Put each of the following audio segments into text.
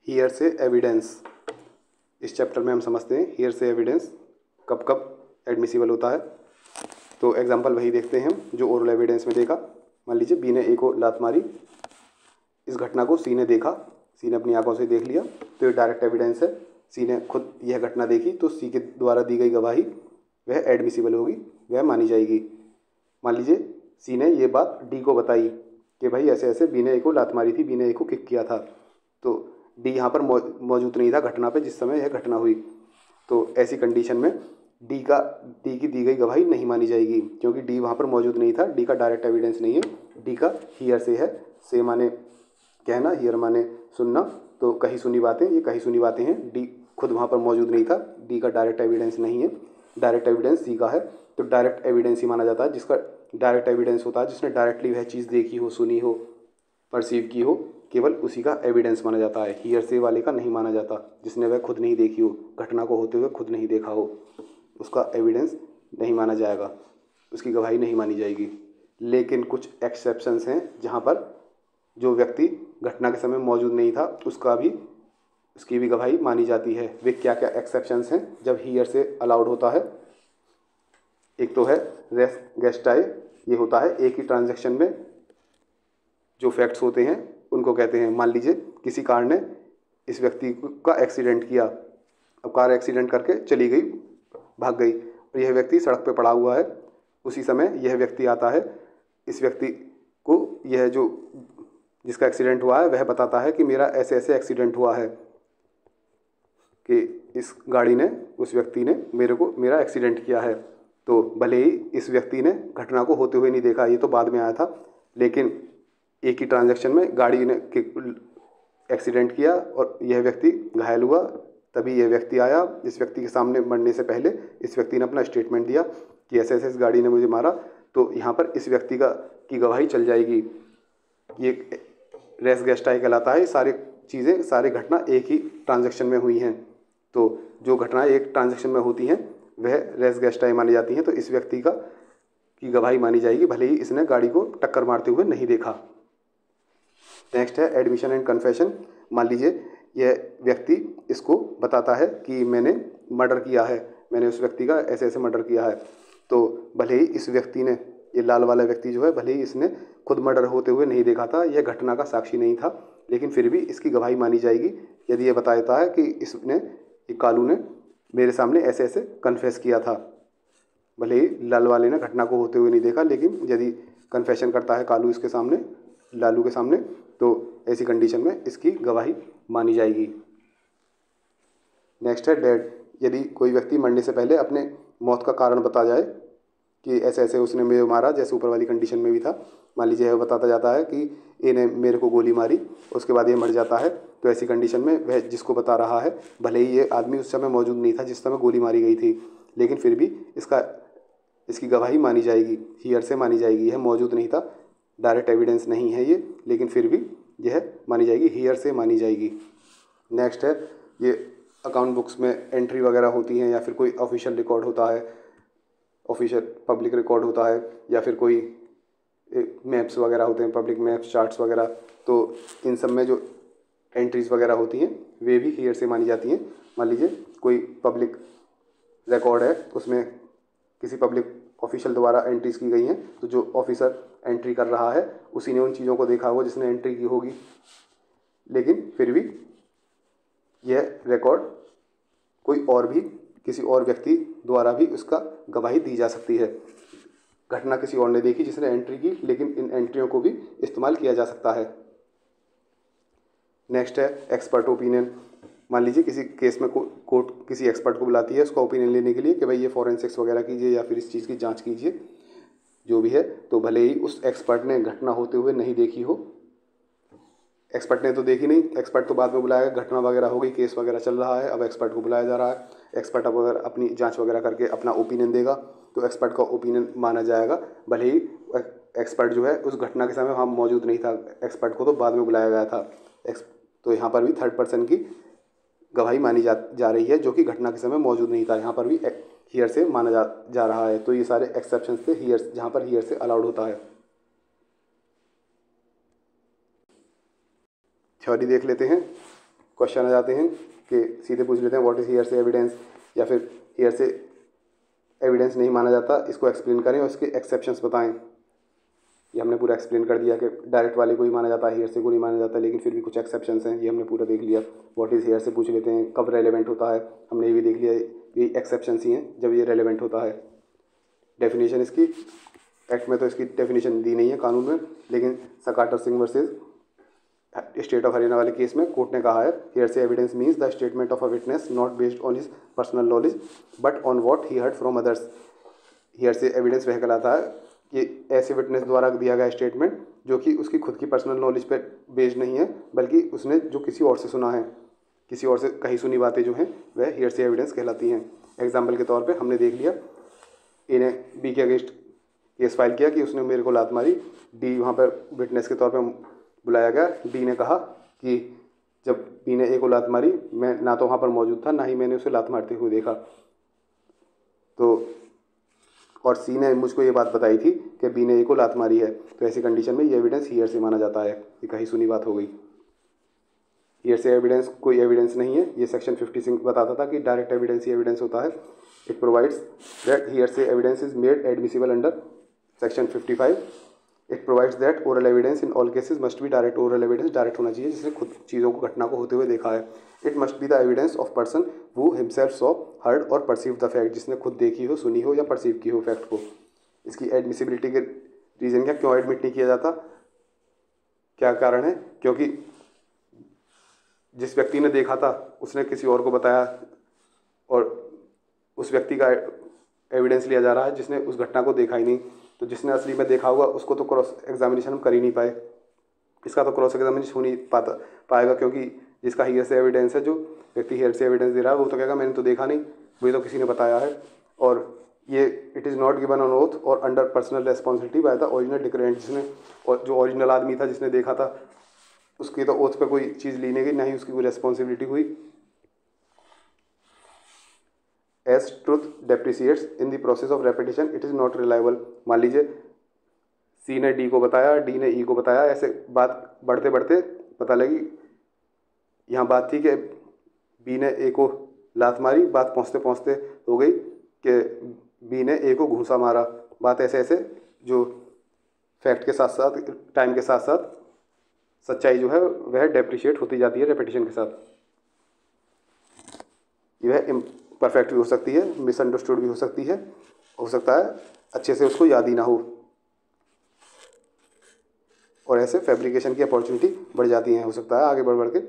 Here से evidence. इस chapter में हम समझते हैं हियर से एविडेंस कब कब एडमिसिबल होता है। तो एग्जांपल वही देखते हैं हम जो ओरल एविडेंस में देखा। मान लीजिए बी ने ए को लात मारी, इस घटना को सी ने देखा, सी ने अपनी आंखों से देख लिया, तो ये डायरेक्ट एविडेंस है। सी ने खुद यह घटना देखी तो सी के द्वारा दी गई गवाही वह एडमिसिबल होगी, वह मानी जाएगी। मान लीजिए सी ने ये बात डी को बताई कि भाई ऐसे ऐसे बी ने ए को लात मारी थी, बी ने ए को किक किया था, तो डी यहाँ पर मौजूद नहीं था घटना पे जिस समय यह घटना हुई। तो ऐसी कंडीशन में डी की दी गई गवाही नहीं मानी जाएगी, क्योंकि डी वहाँ पर मौजूद नहीं था, डी का डायरेक्ट एविडेंस नहीं है, डी का हियर से है। से माने कहना, हियर माने सुनना, तो कही सुनी बातें, ये कही सुनी बातें हैं, डी खुद वहाँ पर मौजूद नहीं था, डी का डायरेक्ट एविडेंस नहीं है, डायरेक्ट एविडेंस सी का है। तो डायरेक्ट एविडेंस ही माना जाता है जिसका डायरेक्ट एविडेंस होता है, जिसने डायरेक्टली वह चीज़ देखी हो, सुनी हो, परसीव की हो, केवल उसी का एविडेंस माना जाता है। हियर से वाले का नहीं माना जाता, जिसने वह खुद नहीं देखी हो, घटना को होते हुए खुद नहीं देखा हो, उसका एविडेंस नहीं माना जाएगा, उसकी गवाही नहीं मानी जाएगी। लेकिन कुछ एक्सेप्शंस हैं जहाँ पर जो व्यक्ति घटना के समय मौजूद नहीं था उसकी भी गवाही मानी जाती है। वे क्या क्या एक्सेप्शंस हैं जब हियर से अलाउड होता है। एक तो है रेस गेस्टाई, ये होता है एक ही ट्रांजैक्शन में जो फैक्ट्स होते हैं उनको कहते हैं। मान लीजिए किसी कार ने इस व्यक्ति का एक्सीडेंट किया, अब कार एक्सीडेंट करके चली गई, भाग गई, और यह व्यक्ति सड़क पे पड़ा हुआ है। उसी समय यह व्यक्ति आता है, इस व्यक्ति को यह जो जिसका एक्सीडेंट हुआ है वह बताता है कि मेरा ऐसे ऐसे एक्सीडेंट हुआ है, कि इस गाड़ी ने, उस व्यक्ति ने मेरा एक्सीडेंट किया है। तो भले ही इस व्यक्ति ने घटना को होते हुए नहीं देखा, ये तो बाद में आया था, लेकिन एक ही ट्रांजैक्शन में गाड़ी ने एक्सीडेंट किया और यह व्यक्ति घायल हुआ, तभी यह व्यक्ति आया, इस व्यक्ति के सामने मरने से पहले इस व्यक्ति ने अपना स्टेटमेंट दिया कि ऐसे ऐसे इस गाड़ी ने मुझे मारा, तो यहाँ पर इस व्यक्ति की गवाही चल जाएगी। ये रेस गेस्टाई कहलाता है। सारी चीज़ें, सारी घटना एक ही ट्रांजैक्शन में हुई हैं, तो जो घटनाएं एक ट्रांजैक्शन में होती हैं वह रेस गेस्टाई मानी जाती हैं। तो इस व्यक्ति की गवाही मानी जाएगी, भले ही इसने गाड़ी को टक्कर मारते हुए नहीं देखा। नेक्स्ट है एडमिशन एंड कन्फेशन। मान लीजिए यह व्यक्ति इसको बताता है कि मैंने मर्डर किया है, मैंने उस व्यक्ति का ऐसे ऐसे मर्डर किया है, तो भले ही इस व्यक्ति ने, ये लाल वाला व्यक्ति जो है, भले ही इसने खुद मर्डर होते हुए नहीं देखा था, यह घटना का साक्षी नहीं था, लेकिन फिर भी इसकी गवाही मानी जाएगी यदि यह बताता है कि कालू ने मेरे सामने ऐसे ऐसे कन्फेस किया था। भले ही लाल वाले ने घटना को होते हुए नहीं देखा, लेकिन यदि कन्फेशन करता है कालू इसके सामने, लालू के सामने, तो ऐसी कंडीशन में इसकी गवाही मानी जाएगी। नेक्स्ट है डेड। यदि कोई व्यक्ति मरने से पहले अपने मौत का कारण बता जाए कि ऐसे ऐसे उसने मुझे मारा, जैसे ऊपर वाली कंडीशन में भी था, मान लीजिए वह बताता जाता है कि ए ने मेरे को गोली मारी, उसके बाद ये मर जाता है, तो ऐसी कंडीशन में वह जिसको बता रहा है, भले ही ये आदमी उस समय मौजूद नहीं था जिस समय गोली मारी गई थी, लेकिन फिर भी इसकी गवाही मानी जाएगी, हियर से मानी जाएगी। यह मौजूद नहीं था, डायरेक्ट एविडेंस नहीं है ये, लेकिन फिर भी यह मानी जाएगी, हियर से मानी जाएगी। नेक्स्ट है ये अकाउंट बुक्स में एंट्री वगैरह होती हैं, या फिर कोई ऑफिशियल रिकॉर्ड होता है, ऑफिशियल पब्लिक रिकॉर्ड होता है, या फिर कोई मैप्स वगैरह होते हैं, पब्लिक मैप्स, चार्ट्स वगैरह, तो इन सब में जो एंट्रीज वगैरह होती हैं वे भी हियर से मानी जाती हैं। मान लीजिए कोई पब्लिक रिकॉर्ड है, उसमें किसी पब्लिक ऑफिशियल द्वारा एंट्रीज की गई हैं, तो जो ऑफिसर एंट्री कर रहा है उसी ने उन चीज़ों को देखा होगा जिसने एंट्री की होगी, लेकिन फिर भी यह रिकॉर्ड कोई और भी, किसी और व्यक्ति द्वारा भी उसका गवाही दी जा सकती है। घटना किसी और ने देखी जिसने एंट्री की, लेकिन इन एंट्रियों को भी इस्तेमाल किया जा सकता है। नेक्स्ट है एक्सपर्ट ओपिनियन। मान लीजिए किसी केस में कोर्ट किसी एक्सपर्ट को बुलाती है उसका ओपिनियन लेने के लिए कि भाई ये फॉरेंसिक्स वगैरह कीजिए या फिर इस चीज़ की जांच कीजिए, जो भी है, तो भले ही उस एक्सपर्ट ने घटना होते हुए नहीं देखी हो, एक्सपर्ट ने तो देखी नहीं, एक्सपर्ट तो बाद में बुलाया, घटना वगैरह हो गई, केस वगैरह चल रहा है, अब एक्सपर्ट को बुलाया जा रहा है, एक्सपर्ट अब अगर अपनी जांच वगैरह करके अपना ओपिनियन देगा तो एक्सपर्ट का ओपिनियन माना जाएगा, भले ही एक्सपर्ट जो है उस घटना के समय वहाँ मौजूद नहीं था, एक्सपर्ट को तो बाद में बुलाया गया था। तो यहाँ पर भी थर्ड पर्सन की गवाही मानी जा रही है जो कि घटना के समय मौजूद नहीं था, यहाँ पर भी हियर से माना जा रहा है। तो ये सारे एक्सेप्शंस थे हियर, जहाँ पर हियर से अलाउड होता है। थ्योरी देख लेते हैं। क्वेश्चन आ जाते हैं कि सीधे पूछ लेते हैं व्हाट इज़ हियर से एविडेंस, या फिर हियर से एविडेंस नहीं माना जाता, इसको एक्सप्लेन करें और इसके एक्सेप्शंस बताएं। ये हमने पूरा एक्सप्लेन कर दिया कि डायरेक्ट वाले को ही माना जाता है, हियर से को नहीं माना जाता, लेकिन फिर भी कुछ एक्सेप्शंस हैं, ये हमने पूरा देख लिया। व्हाट इज़ हियर से पूछ लेते हैं, कब रेलेवेंट होता है, हमने ये भी देख लिया। ये एक्सेप्शंस ही हैं जब ये रेलेवेंट होता है। डेफिनेशन इसकी एक्ट में तो इसकी डेफिनेशन दी नहीं है कानून में, लेकिन सकाटर Singh versus state of Haryana वाले केस में कोर्ट ने कहा है hearsay evidence means the statement of a witness not based on his personal knowledge but on what he heard from others. Hearsay evidence वह कहलाता है कि ऐसे विटनेस द्वारा दिया गया स्टेटमेंट जो कि उसकी खुद की पर्सनल नॉलेज पर बेस्ड नहीं है, बल्कि उसने जो किसी और से सुना है, किसी और से कही सुनी बातें जो हैं वह हियर से एविडेंस कहलाती हैं। एग्जाम्पल के तौर पे हमने देख लिया, ए ने बी के अगेंस्ट केस फाइल किया कि उसने मेरे को लात मारी, डी वहाँ पर विटनेस के तौर पे बुलाया गया। डी ने कहा कि जब बी ने ए को लात मारी मैं ना तो वहाँ पर मौजूद था, ना ही मैंने उसे लात मारते हुए देखा। तो और सी ने मुझको ये बात बताई थी कि बी ने ए को लात मारी है, तो ऐसी कंडीशन में ये एविडेंस हियर से माना जाता है। ये कहीं सुनी बात हो गई। हियर से एविडेंस कोई एविडेंस नहीं है, ये सेक्शन 56 बताता था कि डायरेक्ट एविडेंस ही एविडेंस होता है। इट प्रोवाइड्स दैट हियर से evidence is made admissible under section 55। It provides that oral evidence in all cases must be direct. Oral evidence direct होना चाहिए जिसने खुद चीज़ों को, घटना को होते हुए देखा है। It must be the evidence of person who himself saw, heard और परसीव द फैक्ट, जिसने खुद देखी हो, सुनी हो या परसीव की हो फैक्ट को। इसकी एडमिसिबिलिटी के रीज़न क्या, क्यों एडमिट नहीं किया जाता, क्या कारण है? क्योंकि जिस व्यक्ति ने देखा था उसने किसी और को बताया और उस व्यक्ति का एविडेंस लिया जा रहा है जिसने उस घटना को देखा ही नहीं। तो जिसने असली में देखा होगा उसको तो क्रॉस एग्जामिनेशन हम कर ही नहीं पाए, इसका तो क्रॉस एग्जामिनेशन हो नहीं पाएगा, क्योंकि जिसका हियर से एविडेंस है, जो व्यक्ति हियर से एविडेंस दे रहा है वो तो कहेगा मैंने तो देखा नहीं, वही तो किसी ने बताया है। और ये it is not given on oath और under personal responsibility by the original declarant, जिसने, और जो ओरिजिनल आदमी था जिसने देखा था उसकी तो ओथ पे कोई चीज़ ली नहीं गई, ना ही उसकी कोई रेस्पॉन्सिबिलिटी हुई। As truth depreciates in the process of repetition it is not reliable. मान लीजिए सी ने डी को बताया, डी ने ई को बताया, ऐसे बात बढ़ते बढ़ते पता लगी, यहाँ बात थी कि बी ने ए को लात मारी, बात पहुँचते पहुँचते हो गई कि बी ने ए को घूंसा मारा। बात ऐसे ऐसे जो फैक्ट के साथ साथ, टाइम के साथ साथ सच्चाई जो है वह डेप्रिशिएट होती जाती है रेपिटेशन के साथ। यह इम्परफेक्ट भी हो सकती है, मिसअंडरस्टूड भी हो सकती है, हो सकता है अच्छे से उसको याद ही ना हो, और ऐसे फैब्रिकेशन की अपॉर्चुनिटी बढ़ जाती है। हो सकता है आगे बढ़ बढ़ के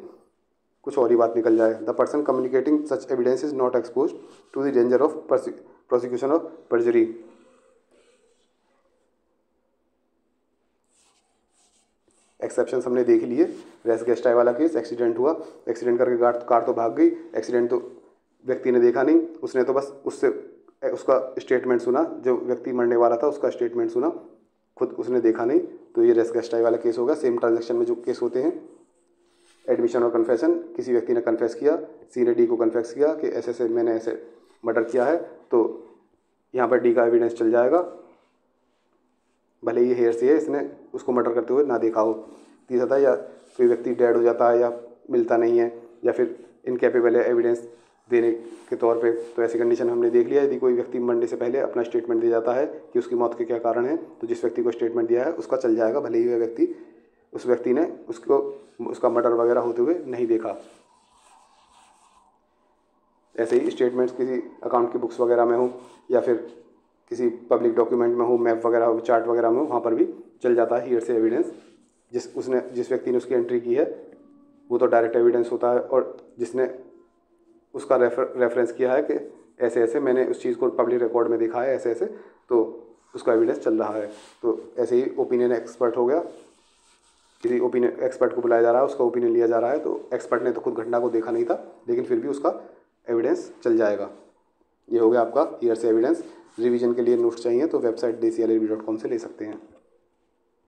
कुछ और ही बात निकल जाए। The person communicating such evidence is not expose to the danger of prosecution of perjury. Exceptions हमने देख लिए। रेस गेस्टाई वाला केस, एक्सीडेंट हुआ, एक्सीडेंट करके कार तो भाग गई, एक्सीडेंट तो व्यक्ति ने देखा नहीं, उसने तो बस उससे उसका स्टेटमेंट सुना, जो व्यक्ति मरने वाला था उसका स्टेटमेंट सुना, खुद उसने देखा नहीं, तो ये रेस गेस्टाई वाला केस होगा। सेम ट्रांजैक्शन में जो केस होते हैं, एडमिशन और कन्फेशन, किसी व्यक्ति ने कन्फेस किया, सी ने डी को कन्फेस किया कि ऐसे ऐसे मैंने ऐसे मर्डर किया है, तो यहाँ पर डी का एविडेंस चल जाएगा, भले ही हेयर से है, इसने उसको मर्डर करते हुए ना देखा हो। तीसरा था या कोई व्यक्ति डेड हो जाता है या मिलता नहीं है या फिर इनकेपेबल है एविडेंस देने के तौर पे, तो ऐसी कंडीशन हमने देख लिया। यदि कोई व्यक्ति मरने से पहले अपना स्टेटमेंट दे जाता है कि उसकी मौत के क्या कारण है, तो जिस व्यक्ति को स्टेटमेंट दिया है उसका चल जाएगा, भले ही वह व्यक्ति, उस व्यक्ति ने उसका मर्डर वगैरह होते हुए नहीं देखा। ऐसे ही स्टेटमेंट्स किसी अकाउंट की बुक्स वगैरह में हो या फिर किसी पब्लिक डॉक्यूमेंट में हो, मैप वगैरह हो, चार्ट वगैरह में हो, वहाँ पर भी चल जाता है हियर से एविडेंस। जिस व्यक्ति ने उसकी एंट्री की है वो तो डायरेक्ट एविडेंस होता है, और जिसने उसका रेफरेंस किया है कि ऐसे ऐसे मैंने उस चीज़ को पब्लिक रिकॉर्ड में देखा है, ऐसे ऐसे, तो उसका एविडेंस चल रहा है। तो ऐसे ही ओपिनियन एक्सपर्ट हो गया, किसी ओपिनियन एक्सपर्ट को बुलाया जा रहा है, उसका ओपिनियन लिया जा रहा है, तो एक्सपर्ट ने तो खुद घटना को देखा नहीं था, लेकिन फिर भी उसका एविडेंस चल जाएगा। ये हो गया आपका हियर से एविडेंस। रिवीजन के लिए नोट्स चाहिए तो वेबसाइट dclrb.com से ले सकते हैं।